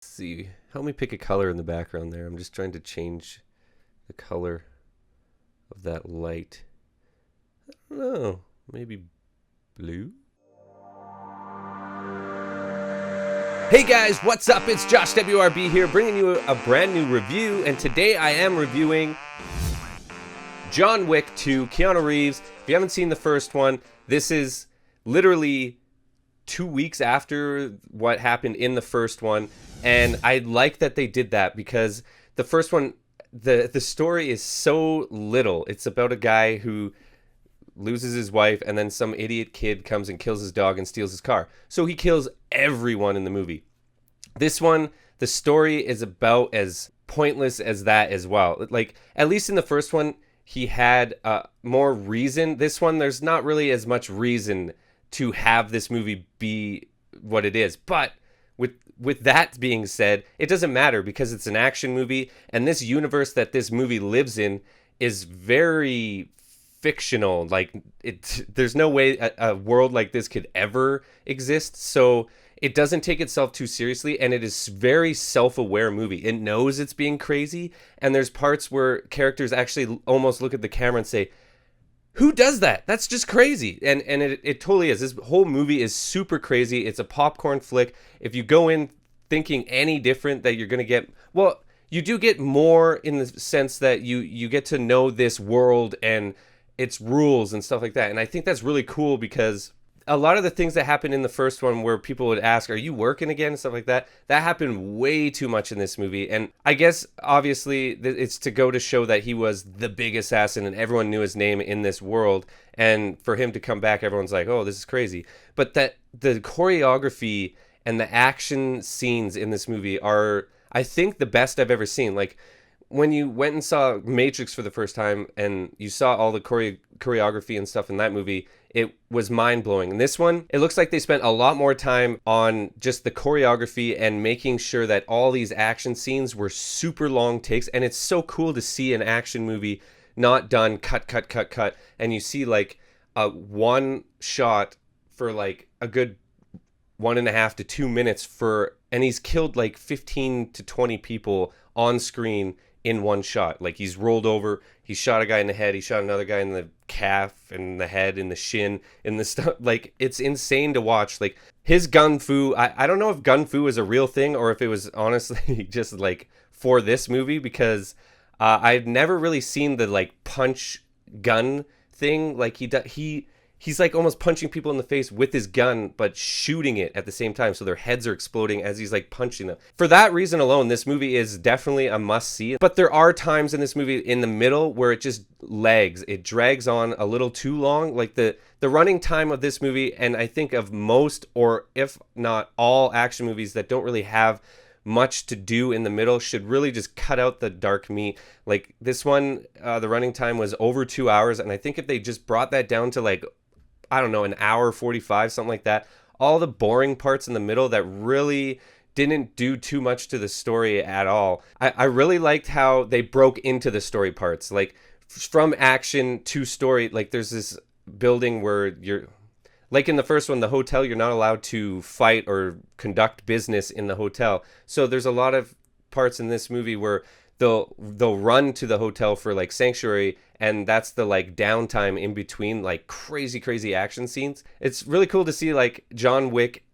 See, help me pick a color in the background there. I'm just trying to change the color of that light. I don't know, maybe blue? Hey guys, what's up? It's Josh WRB here, bringing you a brand new review, and today I am reviewing John Wick 2, Keanu Reeves. If you haven't seen the first one, this is literally 2 weeks after what happened in the first one, and I like that they did that because the first one, the story is so little. It's about a guy who loses his wife, and then some idiot kid comes and kills his dog and steals his car. So he kills everyone in the movie. This one, the story is about as pointless as that as well. Like, at least in the first one, he had more reason. This one, there's not really as much reason to have this movie be what it is. But with that being said, it doesn't matter because it's an action movie, and this universe that this movie lives in is very fictional. Like, there's no way a world like this could ever exist. So it doesn't take itself too seriously, and it is very self-aware movie. It knows it's being crazy, and there's parts where characters actually almost look at the camera and say, who does that? That's just crazy. And it totally is. This whole movie is super crazy. It's a popcorn flick. If you go in thinking any different, that you're going to get, well, you do get more in the sense that you get to know this world and its rules and stuff like that. And I think that's really cool because a lot of the things that happened in the first one where people would ask, are you working again? And stuff like that. That happened way too much in this movie. And I guess, obviously, it's to go to show that he was the big assassin and everyone knew his name in this world. And for him to come back, everyone's like, oh, this is crazy. But that the choreography and the action scenes in this movie are, I think, the best I've ever seen. Like, when you went and saw Matrix for the first time and you saw all the choreography and stuff in that movie, it was mind-blowing. In this one, it looks like they spent a lot more time on just the choreography and making sure that all these action scenes were super long takes. And it's so cool to see an action movie not done cut, and you see like a one shot for like a good 1.5 to 2 minutes and he's killed like 15 to 20 people on screen in one shot. Like, he's rolled over, he shot a guy in the head, he shot another guy in the calf, in the head, in the shin, in the stuff. Like, it's insane to watch. Like, his gun fu, I don't know if gun fu is a real thing or if it was honestly just like for this movie, because I've never really seen the like punch gun thing. Like, he's like almost punching people in the face with his gun, but shooting it at the same time. So their heads are exploding as he's like punching them. For that reason alone, this movie is definitely a must see. But there are times in this movie in the middle where it just lags. It drags on a little too long. Like the running time of this movie, and I think of most, or if not all, action movies that don't really have much to do in the middle should really just cut out the dark meat. Like this one, the running time was over 2 hours. And I think if they just brought that down to like, I don't know, an hour 45, something like that. All the boring parts in the middle that really didn't do too much to the story at all. I really liked how they broke into the story parts. Like, from action to story, like there's this building where you're, like in the first one, the hotel, you're not allowed to fight or conduct business in the hotel. So there's a lot of parts in this movie where they'll run to the hotel for like sanctuary, and that's the like downtime in between like crazy action scenes. It's really cool to see like John Wick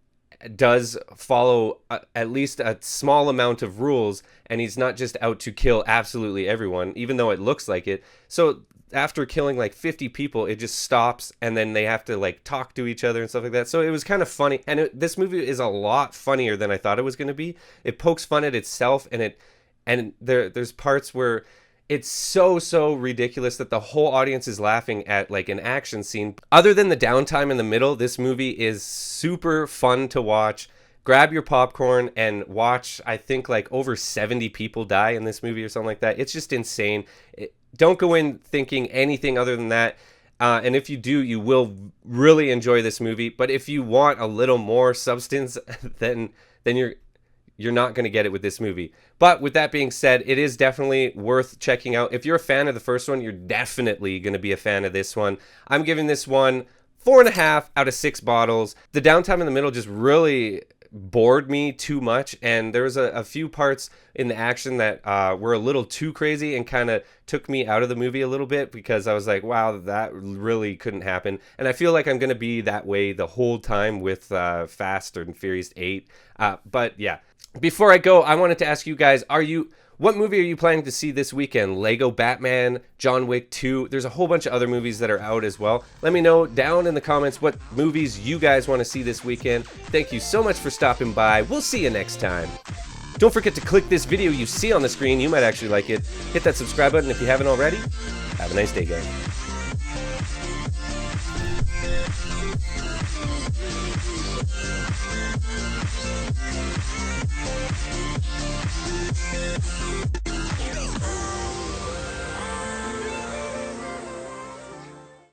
does follow at least a small amount of rules, and he's not just out to kill absolutely everyone, even though it looks like it. So after killing like 50 people, it just stops, and then they have to like talk to each other and stuff like that. So it was kind of funny, and this movie is a lot funnier than I thought it was going to be. It pokes fun at itself, and there's parts where it's so ridiculous that the whole audience is laughing at like an action scene. Other than the downtime in the middle, this movie is super fun to watch. Grab your popcorn and watch. I think like over 70 people die in this movie or something like that. It's just insane. Don't go in thinking anything other than that. And if you do, you will really enjoy this movie. But if you want a little more substance, then you're not going to get it with this movie. But with that being said, it is definitely worth checking out. If you're a fan of the first one, you're definitely going to be a fan of this one. I'm giving this one 4.5 out of 6 bottles. The downtime in the middle just really bored me too much, and there was a few parts in the action that were a little too crazy and kind of took me out of the movie a little bit, because I was like, wow, that really couldn't happen. And I feel like I'm going to be that way the whole time with Fast and Furious 8. But yeah, before I go, I wanted to ask you guys, what movie are you planning to see this weekend? Lego Batman, John Wick 2. There's a whole bunch of other movies that are out as well. Let me know down in the comments what movies you guys want to see this weekend. Thank you so much for stopping by. We'll see you next time. Don't forget to click this video you see on the screen. You might actually like it. Hit that subscribe button if you haven't already. Have a nice day, guys.